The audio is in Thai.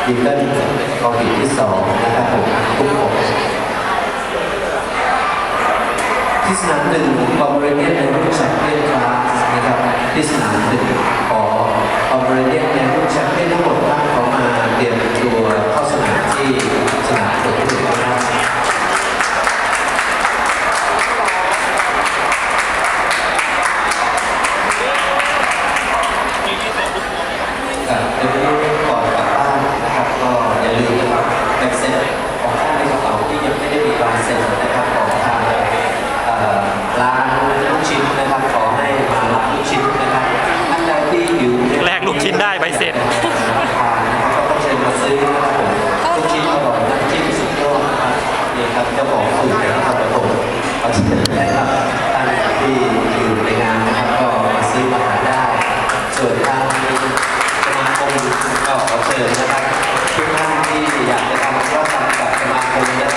ดิวเล่นกองบิดที่2นะครับผมทุกคนที่สนามหนึ่งคอมเรเนียนในรุ่นแชมเปี้ยนคลาสนะครับที่สนามหนึ่งของคอมเรเนียนในรุ่นแชมเปี้ยนทั้งหมดครับเขามาเตรียมตัวเข้าสนามที่สนามเปิดที่นะครับก่อนกลับบ้านนะครับก็อย่าลืมนะครับใบเสร็จของท่านในกระเป๋าที่ยังไม่ได้มีใบเสร็จนะครับของทางร้านลูกชิ้นนะครับขอให้มารับลูกชิ้นนะครับท่านใดที่อยู่แลกลูกชิ้นได้ใบเสร็จก็ต้องเชิญมาซื้อนะครับผมลูกชิ้นอร่อยน้ำจิ้มสุดยอดนะครับนี่ครับเจ้าของสูตรนะครับผมขอเชิญนะครับท่านที่อยู่ในงานนะครับก็มาซื้อมาหาได้ส่วนทางสมาคมก็ขอเชิญนะครับทุกท่านที่อยากจะทำธุรกรรมกับสมาคมและ